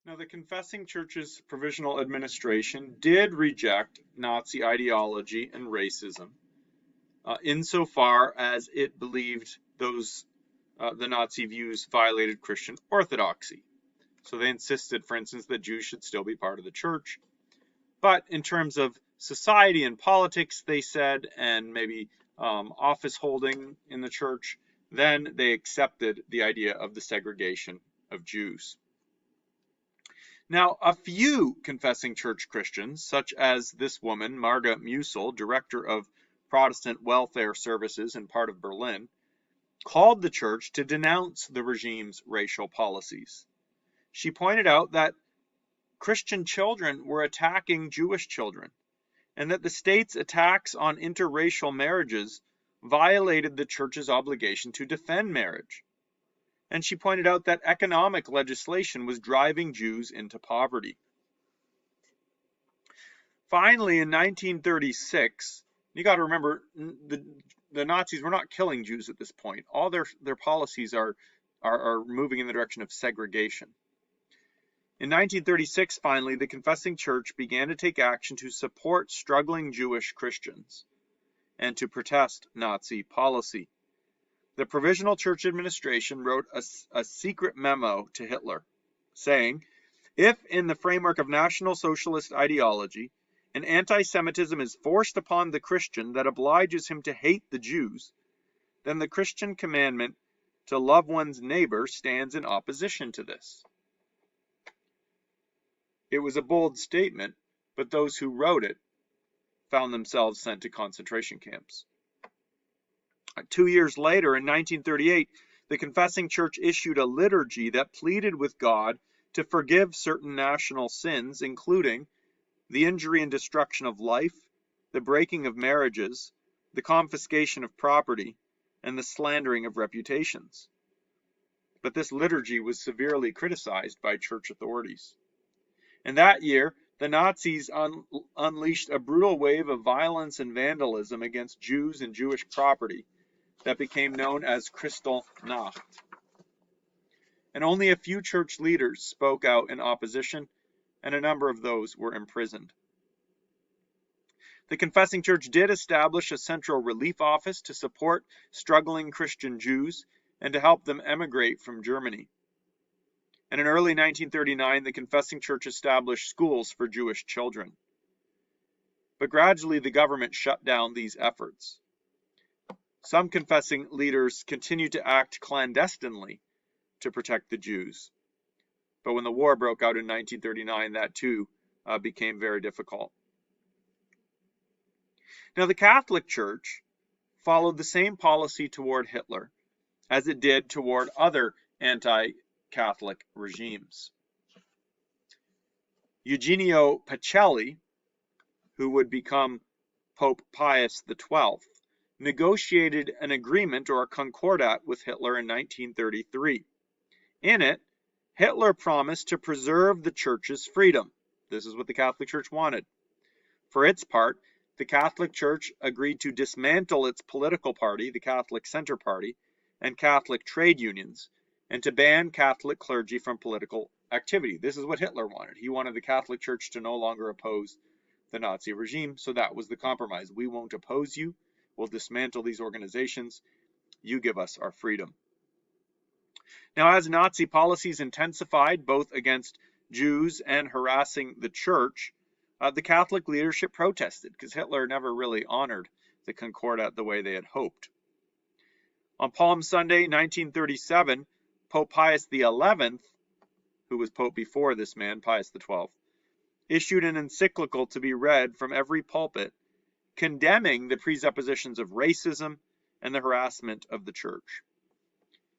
Now, the Confessing Church's Provisional Administration did reject Nazi ideology and racism insofar as it believed the Nazi views violated Christian orthodoxy. So they insisted, for instance, that Jews should still be part of the church. But in terms of society and politics, they said, and maybe office holding in the church, then they accepted the idea of the segregation of Jews. Now, a few confessing church Christians, such as this woman, Marga Musil, director of Protestant welfare services in part of Berlin, called the church to denounce the regime's racial policies. She pointed out that Christian children were attacking Jewish children, and that the state's attacks on interracial marriages violated the church's obligation to defend marriage. And she pointed out that economic legislation was driving Jews into poverty. Finally, in 1936, you got to remember, the Nazis were not killing Jews at this point. All their policies are moving in the direction of segregation. In 1936, finally, the Confessing Church began to take action to support struggling Jewish Christians and to protest Nazi policy. The Provisional Church Administration wrote a secret memo to Hitler, saying, "If in the framework of National Socialist ideology, an anti-Semitism is forced upon the Christian that obliges him to hate the Jews, then the Christian commandment to love one's neighbor stands in opposition to this." It was a bold statement, but those who wrote it found themselves sent to concentration camps. 2 years later, in 1938, the Confessing Church issued a liturgy that pleaded with God to forgive certain national sins, including the injury and destruction of life, the breaking of marriages, the confiscation of property, and the slandering of reputations. But this liturgy was severely criticized by church authorities. And that year, the Nazis unleashed a brutal wave of violence and vandalism against Jews and Jewish property that became known as Kristallnacht. And only a few church leaders spoke out in opposition, and a number of those were imprisoned. The Confessing Church did establish a central relief office to support struggling Christian Jews and to help them emigrate from Germany. And in early 1939, the Confessing Church established schools for Jewish children. But gradually, the government shut down these efforts. Some confessing leaders continued to act clandestinely to protect the Jews. But when the war broke out in 1939, that too became very difficult. Now, the Catholic Church followed the same policy toward Hitler as it did toward other anti-Catholic regimes. Eugenio Pacelli, who would become Pope Pius XII, negotiated an agreement or a concordat with Hitler in 1933. In it, Hitler promised to preserve the church's freedom. This is what the Catholic Church wanted. For its part, the Catholic Church agreed to dismantle its political party, the Catholic Center Party, and Catholic trade unions, and to ban Catholic clergy from political activity. This is what Hitler wanted. He wanted the Catholic Church to no longer oppose the Nazi regime, so that was the compromise. We won't oppose you. We'll dismantle these organizations. You give us our freedom. Now, as Nazi policies intensified, both against Jews and harassing the church, the Catholic leadership protested because Hitler never really honored the Concordat the way they had hoped. On Palm Sunday, 1937, Pope Pius XI, who was Pope before this man, Pius XII, issued an encyclical to be read from every pulpit, condemning the presuppositions of racism and the harassment of the church.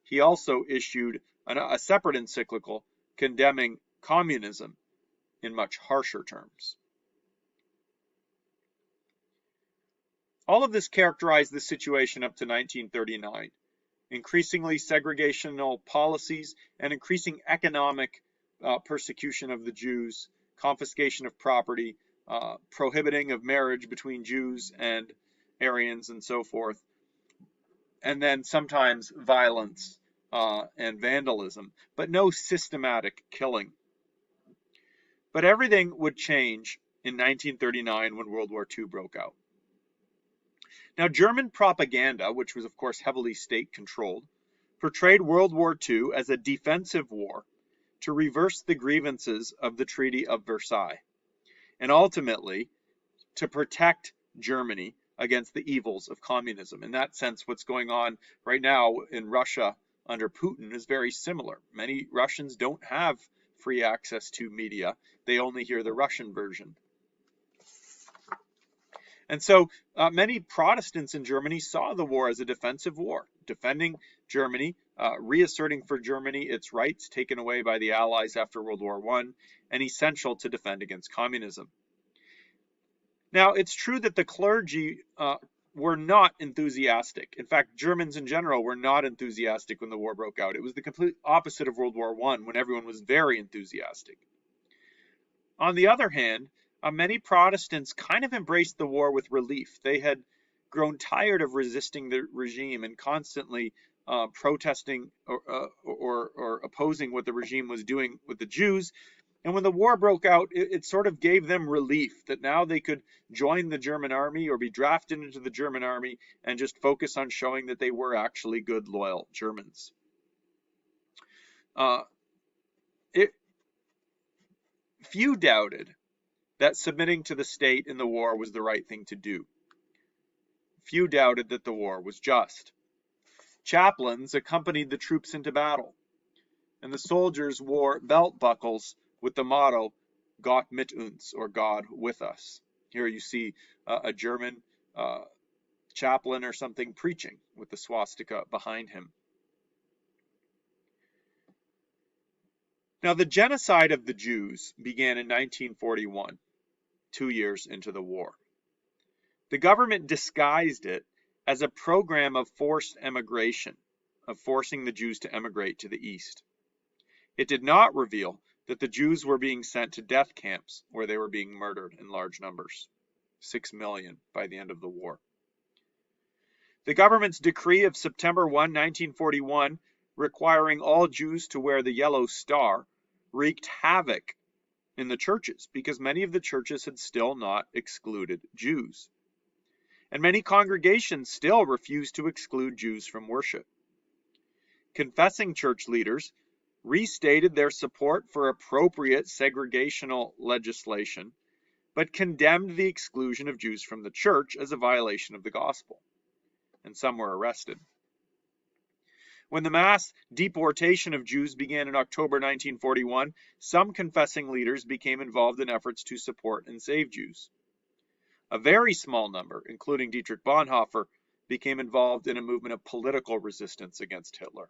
He also issued a separate encyclical condemning communism in much harsher terms. All of this characterized the situation up to 1939. Increasingly segregational policies and increasing economic persecution of the Jews, confiscation of property, prohibiting of marriage between Jews and Aryans and so forth, and then sometimes violence and vandalism, but no systematic killing. But everything would change in 1939 when World War II broke out. Now, German propaganda, which was of course heavily state-controlled, portrayed World War II as a defensive war to reverse the grievances of the Treaty of Versailles, and ultimately to protect Germany against the evils of communism. In that sense, what's going on right now in Russia under Putin is very similar. Many Russians don't have free access to media. They only hear the Russian version. And so many Protestants in Germany saw the war as a defensive war, defending Germany, reasserting for Germany its rights taken away by the Allies after World War I, and essential to defend against communism. Now, it's true that the clergy were not enthusiastic. In fact, Germans in general were not enthusiastic when the war broke out. It was the complete opposite of World War I, when everyone was very enthusiastic. On the other hand, many Protestants kind of embraced the war with relief. They had grown tired of resisting the regime and constantly protesting or opposing what the regime was doing with the Jews. And when the war broke out, it sort of gave them relief that now they could join the German army or be drafted into the German army and just focus on showing that they were actually good, loyal Germans. Few doubted that submitting to the state in the war was the right thing to do. Few doubted that the war was just. Chaplains accompanied the troops into battle, and the soldiers wore belt buckles with the motto, Gott mit uns, or God with us. Here you see a German chaplain or something preaching with the swastika behind him. Now, the genocide of the Jews began in 1941, 2 years into the war. The government disguised it as a program of forced emigration, of forcing the Jews to emigrate to the east. It did not reveal that the Jews were being sent to death camps where they were being murdered in large numbers, 6 million by the end of the war. The government's decree of September 1, 1941, requiring all Jews to wear the yellow star, wreaked havoc in the churches because many of the churches had still not excluded Jews. And many congregations still refused to exclude Jews from worship. Confessing church leaders restated their support for appropriate segregational legislation, but condemned the exclusion of Jews from the church as a violation of the gospel. And some were arrested. When the mass deportation of Jews began in October 1941, some confessing leaders became involved in efforts to support and save Jews. A very small number, including Dietrich Bonhoeffer, became involved in a movement of political resistance against Hitler.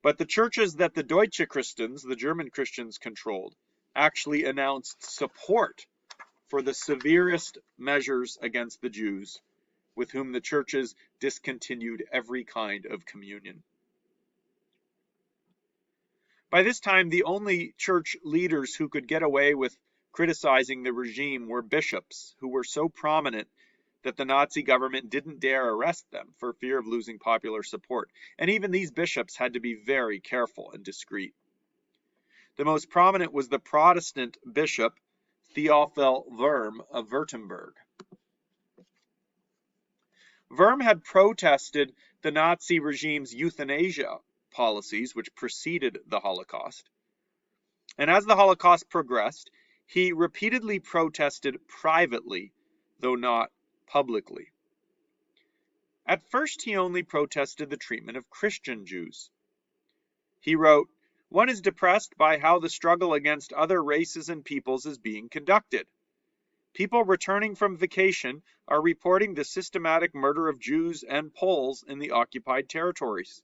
But the churches that the Deutsche Christians, the German Christians, controlled, actually announced support for the severest measures against the Jews, with whom the churches discontinued every kind of communion. By this time, the only church leaders who could get away with criticizing the regime were bishops, who were so prominent that the Nazi government didn't dare arrest them for fear of losing popular support. And even these bishops had to be very careful and discreet. The most prominent was the Protestant bishop Theophil Wurm of Württemberg. Wurm had protested the Nazi regime's euthanasia policies, which preceded the Holocaust. And as the Holocaust progressed, he repeatedly protested privately, though not publicly. At first, he only protested the treatment of Christian Jews. He wrote, "One is depressed by how the struggle against other races and peoples is being conducted. People returning from vacation are reporting the systematic murder of Jews and Poles in the occupied territories.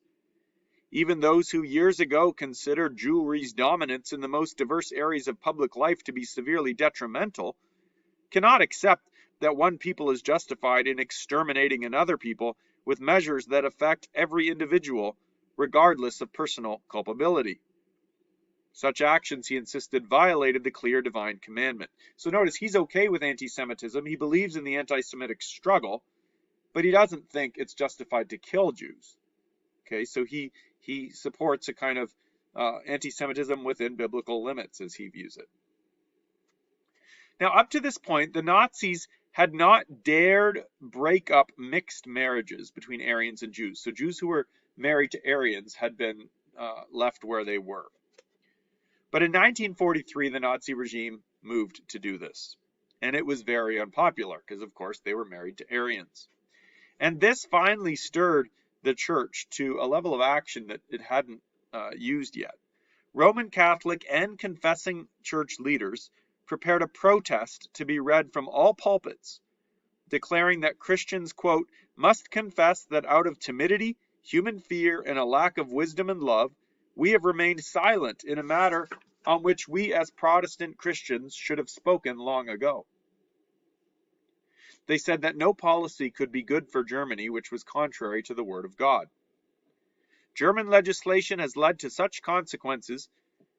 Even those who years ago considered Jewry's dominance in the most diverse areas of public life to be severely detrimental cannot accept that one people is justified in exterminating another people with measures that affect every individual, regardless of personal culpability. Such actions, he insisted, violated the clear divine commandment." So notice, he's okay with anti-Semitism. He believes in the anti-Semitic struggle, but he doesn't think it's justified to kill Jews. Okay, so he supports a kind of anti-Semitism within biblical limits, as he views it. Now, up to this point, the Nazis had not dared break up mixed marriages between Aryans and Jews. So Jews who were married to Aryans had been left where they were. But in 1943, the Nazi regime moved to do this. And it was very unpopular because, of course, they were married to Aryans. And this finally stirred the church to a level of action that it hadn't used yet. Roman Catholic and confessing church leaders prepared a protest to be read from all pulpits, declaring that Christians, quote, must confess that out of timidity, human fear, and a lack of wisdom and love, we have remained silent in a matter on which we as Protestant Christians should have spoken long ago. They said that no policy could be good for Germany which was contrary to the Word of God. German legislation has led to such consequences.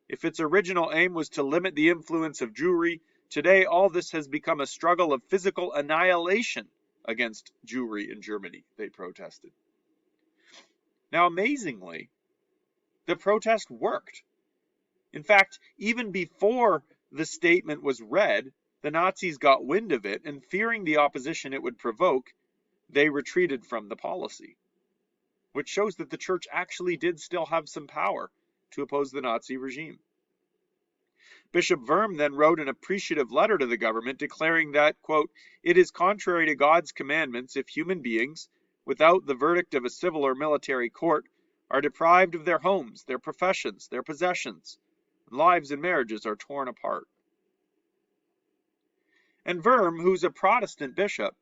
If its original aim was to limit the influence of Jewry, today all this has become a struggle of physical annihilation against Jewry in Germany, they protested. Now, amazingly, the protest worked. In fact, even before the statement was read, the Nazis got wind of it, and fearing the opposition it would provoke, they retreated from the policy, which shows that the church actually did still have some power to oppose the Nazi regime. Bishop Wurm then wrote an appreciative letter to the government declaring that, quote, it is contrary to God's commandments if human beings, without the verdict of a civil or military court, are deprived of their homes, their professions, their possessions, and lives and marriages are torn apart. And Wurm, who's a Protestant bishop,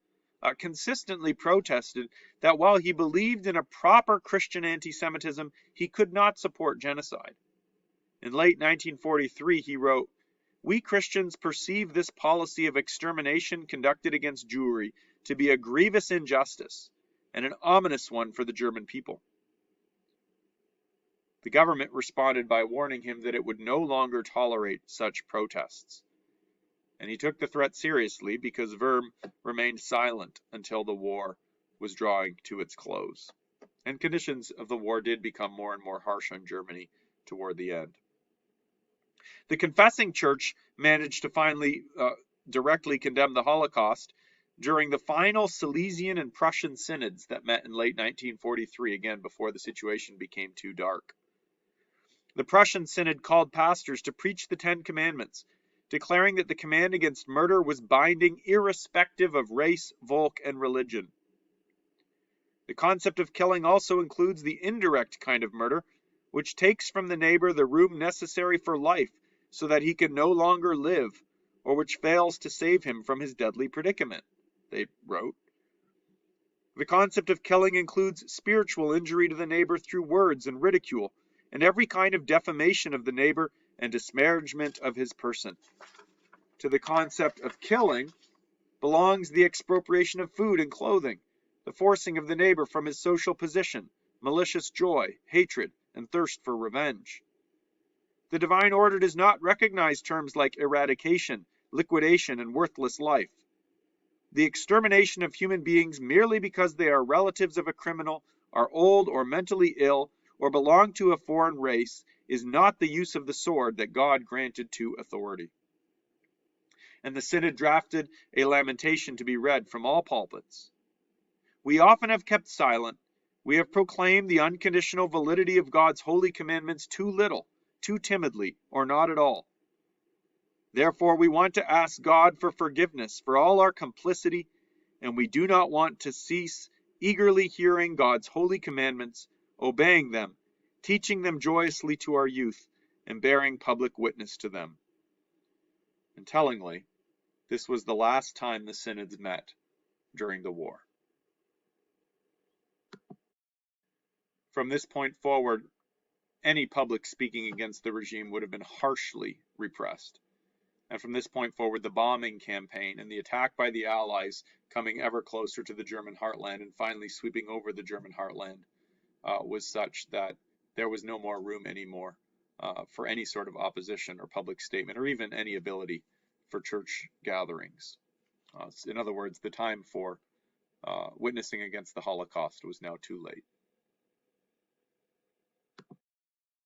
consistently protested that while he believed in a proper Christian anti-Semitism, he could not support genocide. In late 1943, he wrote, we Christians perceive this policy of extermination conducted against Jewry to be a grievous injustice and an ominous one for the German people. The government responded by warning him that it would no longer tolerate such protests. And he took the threat seriously because Wurm remained silent until the war was drawing to its close. And conditions of the war did become more and more harsh on Germany toward the end. The confessing church managed to finally directly condemn the Holocaust during the final Silesian and Prussian synods that met in late 1943, again before the situation became too dark. The Prussian synod called pastors to preach the Ten Commandments, declaring that the command against murder was binding irrespective of race, Volk, and religion. The concept of killing also includes the indirect kind of murder, which takes from the neighbor the room necessary for life so that he can no longer live, or which fails to save him from his deadly predicament, they wrote. The concept of killing includes spiritual injury to the neighbor through words and ridicule, and every kind of defamation of the neighbor and disparagement of his person. To the concept of killing belongs the expropriation of food and clothing, the forcing of the neighbor from his social position, malicious joy, hatred, and thirst for revenge. The divine order does not recognize terms like eradication, liquidation, and worthless life. The extermination of human beings merely because they are relatives of a criminal, are old or mentally ill, or belong to a foreign race is not the use of the sword that God granted to authority. And the synod drafted a lamentation to be read from all pulpits. We often have kept silent. We have proclaimed the unconditional validity of God's holy commandments too little, too timidly, or not at all. Therefore, we want to ask God for forgiveness for all our complicity, and we do not want to cease eagerly hearing God's holy commandments, obeying them, teaching them joyously to our youth, and bearing public witness to them. And tellingly, this was the last time the synods met during the war. From this point forward, any public speaking against the regime would have been harshly repressed. And from this point forward, the bombing campaign and the attack by the Allies coming ever closer to the German heartland and finally sweeping over the German heartland was such that there was no more room anymore for any sort of opposition or public statement or even any ability for church gatherings. In other words, the time for witnessing against the Holocaust was now too late.